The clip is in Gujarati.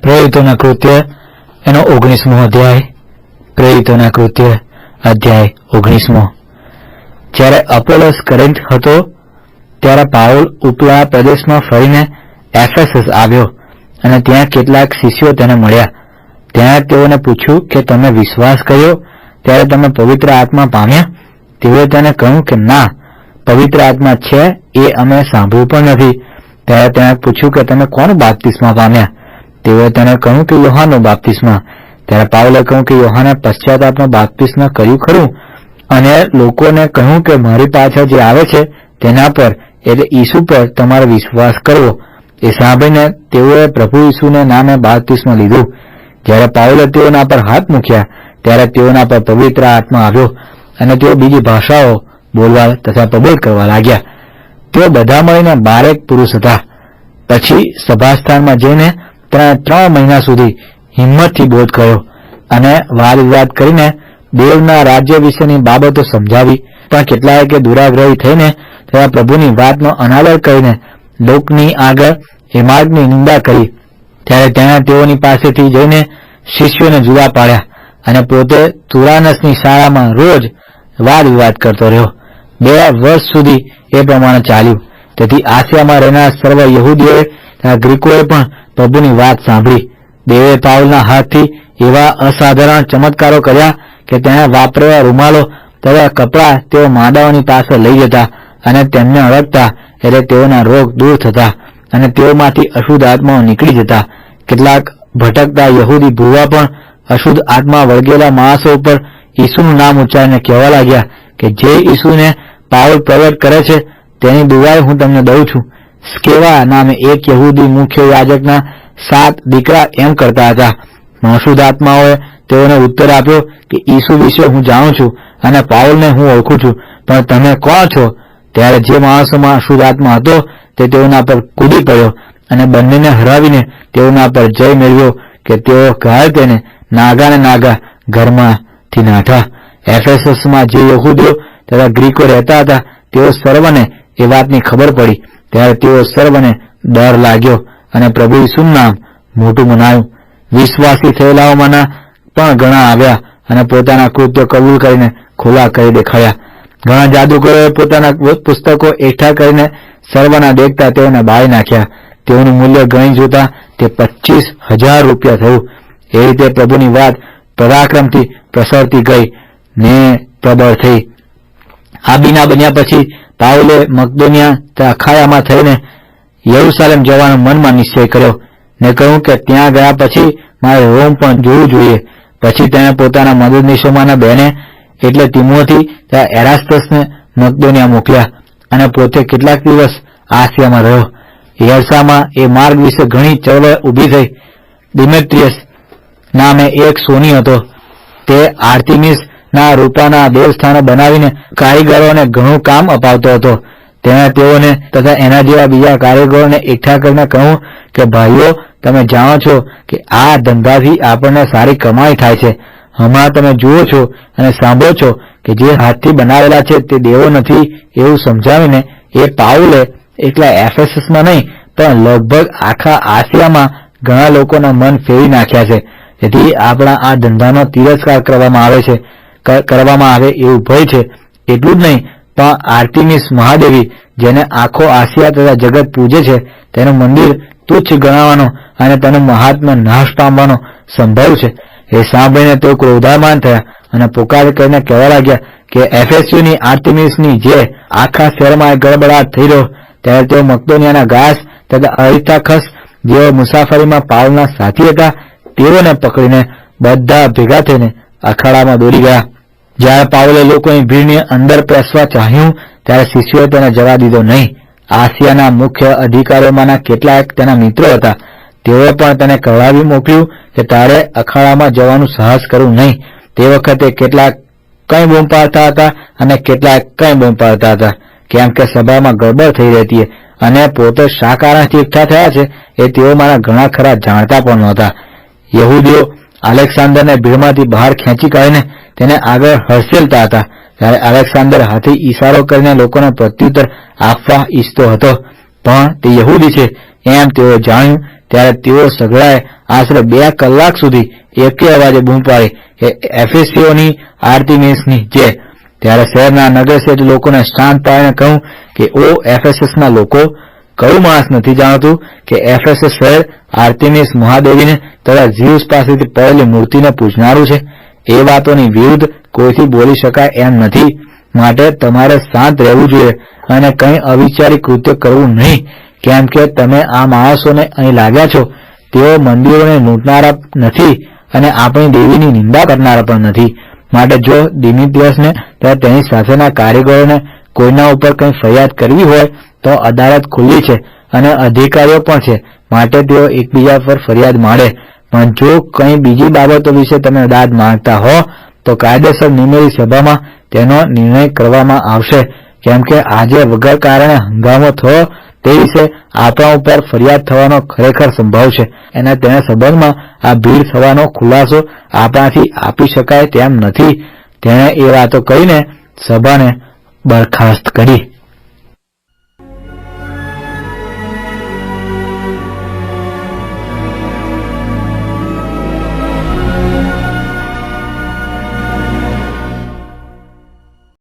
પ્રેરિતોના કૃત્ય એનો 19મો અધ્યાય. પ્રેરિતોના કૃત્ય અધ્યાય 19મો. જ્યારે અપોલોસ કોરિન્થ હતો ત્યારે પાઉલ ઉપલા પ્રદેશમાં ફરીને એફેસસ આવ્યો અને ત્યાં કેટલાક શિષ્યો તેને મળ્યા. ત્યાં તેઓને પૂછ્યું કે તમે વિશ્વાસ કર્યો ત્યારે તમે પવિત્ર આત્મા પામ્યા? તેઓએ તેને કહ્યું કે ના, પવિત્ર આત્મા છે એ અમે સાંભળ્યું પણ નથી. ત્યારે તેણે પૂછ્યું કે તમે કોનો બાપ્તિસ્મા પામ્યા? તેઓએ તેને કહ્યું કે યોહાનનો બાપ્તિસ્મા. ત્યારે પાઉલે કહ્યું કે યોહાને પશ્ચાતાપનો બાપ્તિસ્મા કર્યું ખરું અને લોકોને કહ્યું કે મારી પાછળ જે આવે છે તેના પર એટલે ઈસુ પર તમારે વિશ્વાસ કરવો. એ સાંભળીને તેઓએ પ્રભુ ઈસુને નામે બાપ્તિસ્મા લીધું. જ્યારે પાઉલે તેઓના પર હાથ મૂક્યા ત્યારે તેઓના પર પવિત્ર આત્મા આવ્યો અને તેઓ બીજી ભાષાઓ બોલવા તથા પ્રબોધ કરવા લાગ્યા. તેઓ બધા મળીને 12 પુરુષ હતા. પછી સભાસ્થાનમાં જઈને 3 મહિના સુધી હિંમતથી બોધ કર્યો અને વાદ વિવાદ કરીને દેવના રાજ્ય વિશેની બાબતો સમજાવી. પણ કેટલાય કે દુરાગ્રહી થઈને તથા પ્રભુની વાતનો અનાદર કરીને લોકની આગળ એ માર્ગની નિંદા કરી. ત્યારે તેણે તેઓની પાસેથી જઈને શિષ્યોને જુદા પાડ્યા અને પોતે તુરાનસની શાળામાં રોજ વાદ વિવાદ કરતો રહ્યો. 2 વર્ષ સુધી એ પ્રમાણે ચાલ્યું. તેથી આસિયામાં રહેનાર સર્વ યહૂદીઓએ તથા ગ્રીકોએ પણ પ્રભુની વાત સાંભળી. દેવે પાઉલના હાથથી એવા અસાધારણ ચમત્કારો કર્યા કે તેણે વાપરેલા રૂમાલો તથા કપડાં તેઓ માંદાઓની પાસે લઈ જતા અને તેમને અડકતા એટલે તેઓના રોગ દૂર થતા અને તેઓમાંથી અશુદ્ધ આત્માઓ નીકળી જતા. કેટલાક ભટકતા યહૂદી ભૂવા પણ અશુદ્ધ આત્મા વળગેલા માણસો ઉપર ઈસુનું નામ ઉચ્ચારીને કહેવા લાગ્યા કે જે ઈસુને પાઉલ પ્રગટ કરે છે તેની દુહાઈ હું તમને દઉં છું. સ્કેવા નામે એક યહૂદી મુખ્ય યાજકના 7 દીકરા એમ કરતા હતા. અશુદ્ધ આત્માઓએ તેઓને ઉત્તર આપ્યો કે ઈસુ વિશે હું જાણું છું અને પાઉલને હું ઓળખું છું, પણ તમે કોણ છો? ત્યારે જે માણસોમાં અશુદ્ધ આત્મા હતો તે તેઓના પર કૂદી પડ્યો અને બંનેને હરાવીને તેઓના પર જય મેળવ્યો કે તેઓ ઘાયલ થઈને નાગા ને નાગા ઘરમાંથી નાઠા. એફેસસમાં જે યહૂદીઓ તથા ગ્રીકો રહેતા હતા તેઓ સર્વને એ વાતની ખબર પડી. ત્યારે તેઓ સર્વને ડર લાગ્યો અને પ્રભુ ઈસુનું નામ મોટું મનાયું. વિશ્વાસી થયેલાઓમાંના પણ ઘણા આવ્યા અને પોતાના કૃત્યો કબૂલ કરીને ખુલ્લા કરી દેખાડ્યા. ઘણા જાદુગરોએ પોતાના પુસ્તકો એકઠા કરીને સર્વના દેખતા તેઓને બાળી નાખ્યા. તેઓનું મૂલ્ય ગણી જોતા તે 25,000 રૂપિયા થયું. એ રીતે પ્રભુની વાત પરાક્રમથી પ્રસરતી ગઈ ને પ્રબળ થઈ. આ બીના બન્યા પછી પાઉલે મકદોનિયા તથા અખાયામાં થઈને યરૂશાલેમ જવાનો મનમાં નિશ્ચય કર્યો ને કહ્યું કે ત્યાં ગયા પછી મારે રોમ પણ જોવું જોઈએ. પછી તેણે પોતાના મદદનીશોમાંના બેને એટલે તિમોથી તથા એરાસ્તસને મકદોનિયા મોકલ્યા અને પોતે કેટલાક દિવસ આસિયામાં રહ્યો. યર્સામાં એ માર્ગ વિશે ઘણી ચળવળ ઊભી થઈ. દિમેત્રિયસ નામે એક સોની હતો. તે આર્તિમિસ ના રૂપાના દેવસ્થાનો બનાવીને કારીગરોને ઘણું કામ અપાવતો હતો. તેણે તેઓને તથા એના જેવા બીજા કારીગરોને એકઠા કરીને કહ્યું કે ભાઈઓ, તમે જાણો છો કે આ ધંધાથી આપણને સારી કમાણી થાય છે. હમણાં તમે જુઓ છો અને સાંભળો છો કે જે હાથથી બનાવેલા છે તે દેવો નથી એવું સમજાવીને એ પાઉલે એકલા એફેસસમાં નહીં પણ લગભગ આખા આસિયામાં ઘણા લોકોના મન ફેરવી નાખ્યા છે. તેથી આપણા આ ધંધાનો તિરસ્કાર કરવામાં આવે એવું ભય છે. એટલું જ નહીં પણ આર્તિમિસ મહાદેવી જેને આખો આસિયા તથા જગત પૂજે છે તેનું મંદિર તુચ્છ ગણાવવાનો અને તેનું મહાત્મ્ય નાશ પામવાનો સંભવ છે. એ સાંભળીને તેઓ ક્રોધાયમાન થયા અને પુકાર કરીને કહેવા લાગ્યા કે એફેસની આર્તિમિસની જે આખા શહેરમાં ગડબડાટ થઈ રહ્યો. ત્યારે તેઓ મકદોનિયાના ગાયસ તથા અરિસ્તાર્ખસ જેઓ મુસાફરીમાં પાઉલના સાથી હતા તેઓને પકડીને બધા ભેગા થઈને અખાડામાં દોડી ગયા. જ્યારે પાઉલે લોકોની ભીડની અંદર પેસવા ચાહ્યું ત્યારે શિષ્યોએ તેને જવા દીધો નહીં. આસિયાના મુખ્ય અધિકારીઓમાંના કેટલાક તેના મિત્રો હતા. તેઓએ પણ તેને કહેવાવી મોકલ્યું કે તારે અખાડામાં જવાનું સાહસ કરવું નહીં. તે વખતે કેટલાક કંઈ બૂમ પાડતા હતા અને કેટલાક કંઈ બૂમ પાડતા હતા, કેમ કે સભામાં ગડબડ થઈ રહેતી અને પોતે શા કારણથી એકઠા થયા છે એ તેઓમાંના ઘણા ખરા જાણતા પણ નહોતા. યહૂદીઓ અલેક્સાન્ડરને ભીડમાંથી બહાર ખેંચી કાઢીને તેને આગળ હડસેલતા હતા. ત્યારે અલેક્સાન્ડર હાથે ઈશારો કરીને લોકોને પ્રત્યુત્તર આપવા ઈચ્છતો હતો, પણ તે યહૂદી છે એમ તેઓ જાણ્યું. ત્યારે તેઓ સઘળાએ આશરે 2 કલાક સુધી એકે અવાજે બૂમ પાડી કે એફેસીઓની આર્તિમીસની જય. ત્યારે શહેરના નગરશ્રેષ્ઠ લોકોને શાંત પાડીને કહ્યું કે ઓ એફેસસના લોકો, કયું માણસ નથી જાણતું કે એફેસસ શહેર આર્તિમીસ મહાદેવીને તથા ઝ્યુસ પાસેથી પડેલી મૂર્તિને પૂજનારું છે? એ વાતોની વિરુદ્ધ કોઈથી બોલી શકાય એમ નથી. માટે તમારે શાંત રહેવું જોઈએ અને કંઈ અવિચારી કૃત્ય કરવું નહીં, કેમ કે તમે આ માણસોને અહીં લાવ્યા છો. તેઓ મંદિરોને લૂંટનારા નથી અને આપણી દેવીની નિંદા કરનારા પણ નથી. માટે જો દિમિત્રિયસને તથા તેની સાથેના કારીગરોને કોઈના ઉપર કંઈ ફરિયાદ કરવી હોય તો અદાલત ખુલ્લી છે અને અધિકારીઓ પણ છે. માટે તેઓ એકબીજા પર ફરિયાદ માંડે. પણ જો કંઈ બીજી બાબતો વિશે તમે દાદ માંગતા હો તો કાયદેસર નિમેલી સભામાં તેનો નિર્ણય કરવામાં આવશે. કેમ કે આજે વગર કારણે હંગામો થયો તે વિશે આપણા ઉપર ફરિયાદ થવાનો ખરેખર સંભવ છે અને તેના સંબંધમાં આ ભીડ થવાનો ખુલાસો આપણાથી આપી શકાય તેમ નથી. તેણે એ વાતો કહીને સભાને બરખાસ્ત કરી.